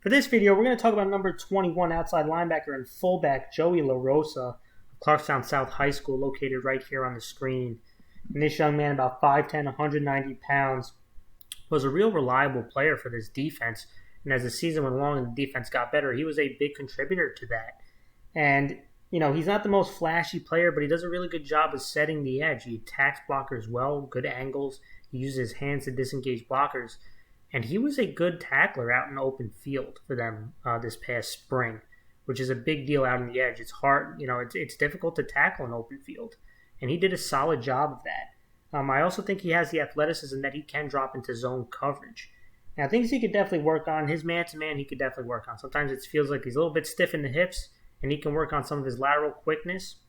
For this video, we're going to talk about number 21 outside linebacker and fullback Joey Larosa of Clarkstown South High School, located right here on the screen. And this young man, about 5'10", 190 pounds, was a real reliable player for this defense. And as the season went along and the defense got better, he was a big contributor to that. And, you know, he's not the most flashy player, but he does a really good job of setting the edge. He attacks blockers well, good angles. He uses his hands to disengage blockers. And he was a good tackler out in the open field for them this past spring, which is a big deal out in the edge. It's hard, you know, it's difficult to tackle in open field. And he did a solid job of that. I also think he has the athleticism that he can drop into zone coverage. Now, things he could definitely work on. His man-to-man he could definitely work on. Sometimes it feels like he's a little bit stiff in the hips, and he can work on some of his lateral quickness.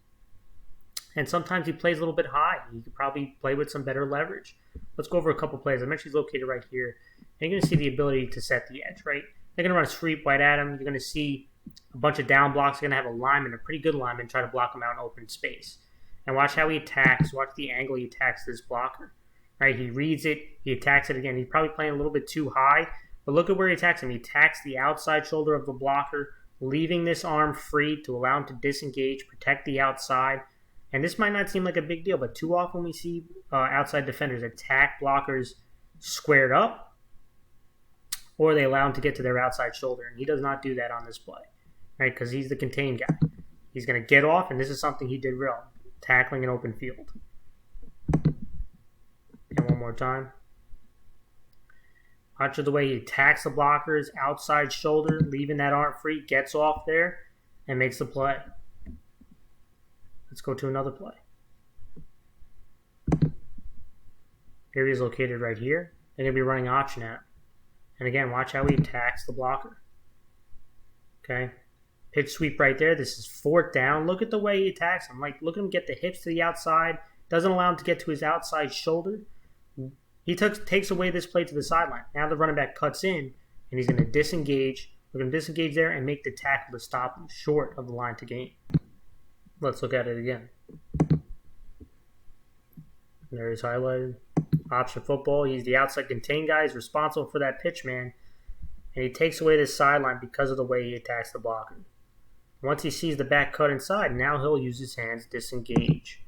And sometimes he plays a little bit high. He could probably play with some better leverage. Let's go over a couple plays. I mentioned he's located right here. And you're going to see the ability to set the edge, right? They're going to run a sweep right at him. You're going to see a bunch of down blocks. They're going to have a lineman, a pretty good lineman, try to block him out in open space. And watch how he attacks. Watch the angle he attacks this blocker. Right? He reads it. He attacks it again. He's probably playing a little bit too high. But look at where he attacks him. He attacks the outside shoulder of the blocker, leaving this arm free to allow him to disengage, protect the outside. And this might not seem like a big deal, but too often we see outside defenders attack blockers squared up, or they allow him to get to their outside shoulder. And he does not do that on this play, right? Because he's the contained guy. He's going to get off, and this is something he did well, tackling an open field. And one more time. Watch the way he attacks the blocker's outside shoulder, leaving that arm free, gets off there, and makes the play. Let's go to another play. Here he is located right here. They're going to be running option at him. And again, watch how he attacks the blocker. Okay. Pitch sweep right there. This is fourth down. Look at the way he attacks him. Like, look at him get the hips to the outside. Doesn't allow him to get to his outside shoulder. He takes away this play to the sideline. Now the running back cuts in, and he's going to disengage. We're going to disengage there and make the tackle to stop him short of the line to gain. Let's look at it again. There he's highlighted. Option football. He's the outside contained guy. He's responsible for that pitch, man. And he takes away this sideline because of the way he attacks the blocker. Once he sees the back cut inside, now he'll use his hands, disengage,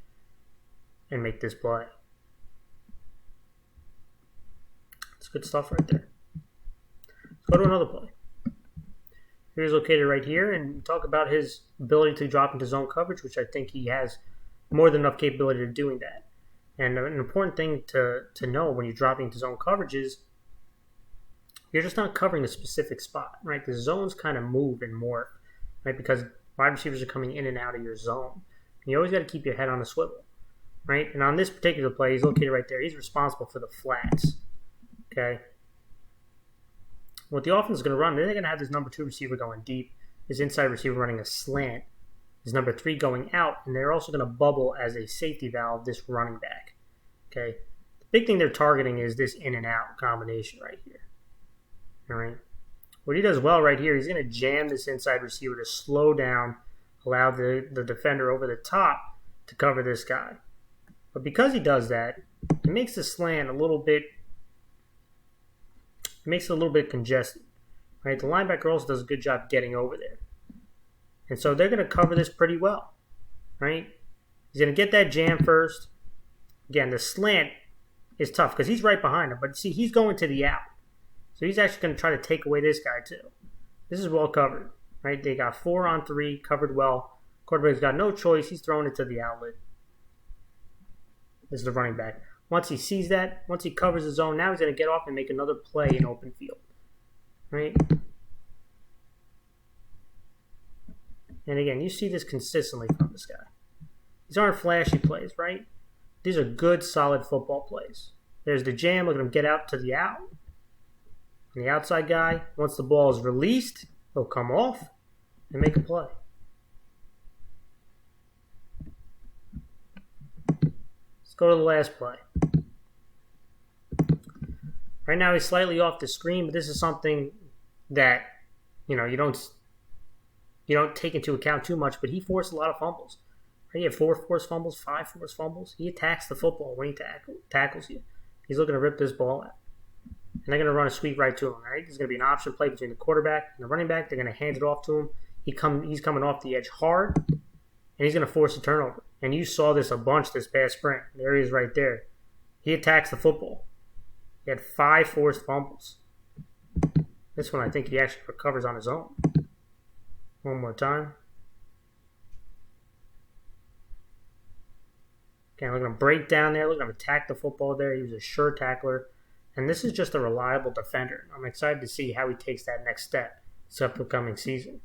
and make this play. It's good stuff right there. Let's go to another play. He's located right here, and talk about his ability to drop into zone coverage, which I think he has more than enough capability of doing that. And an important thing to know when you're dropping into zone coverage is you're just not covering a specific spot, right? The zones kind of move and morph, right? Because wide receivers are coming in and out of your zone. And you always got to keep your head on a swivel, right? And on this particular play, he's located right there. He's responsible for the flats, okay? What the offense is going to run, they're going to have this number 2 receiver going deep, his inside receiver running a slant, his number 3 going out, and they're also going to bubble as a safety valve this running back. Okay, the big thing they're targeting is this in and out combination right here. All right, what he does well right here, he's going to jam this inside receiver to slow down, allow the defender over the top to cover this guy. But because he does that, it makes the slant a little bit. It makes it a little bit congested. Right, the linebacker also does a good job getting over there. And so they're going to cover this pretty well, right? He's going to get that jam first. Again, the slant is tough because he's right behind him. But see, he's going to the out. So he's actually going to try to take away this guy too. This is well covered, right? They got 4 on 3, covered well. Quarterback's got no choice. He's throwing it to the outlet. This is the running back. Once he sees that, once he covers the zone, now he's going to get off and make another play in open field, right? And again, you see this consistently from this guy. These aren't flashy plays, right? These are good, solid football plays. There's the jam. Look at him get out to the out. And the outside guy, once the ball is released, he'll come off and make a play. Let's go to the last play. Right now he's slightly off the screen, but this is something that, you know, you don't take into account too much, but he forced a lot of fumbles. He had 4 forced fumbles, 5 forced fumbles. He attacks the football when he tackles you. He's looking to rip this ball out. they're going to run a sweep right to him. Right? There's going to be an option play between the quarterback and the running back. They're going to hand it off to him. He's coming off the edge hard, and he's going to force a turnover. And you saw this a bunch this past sprint. There he is right there. He attacks the football. He had 5 forced fumbles. This one, I think he actually recovers on his own. One more time. Okay, look at him break down there. Look at him attack the football there. He was a sure tackler. And this is just a reliable defender. I'm excited to see how he takes that next step this upcoming season.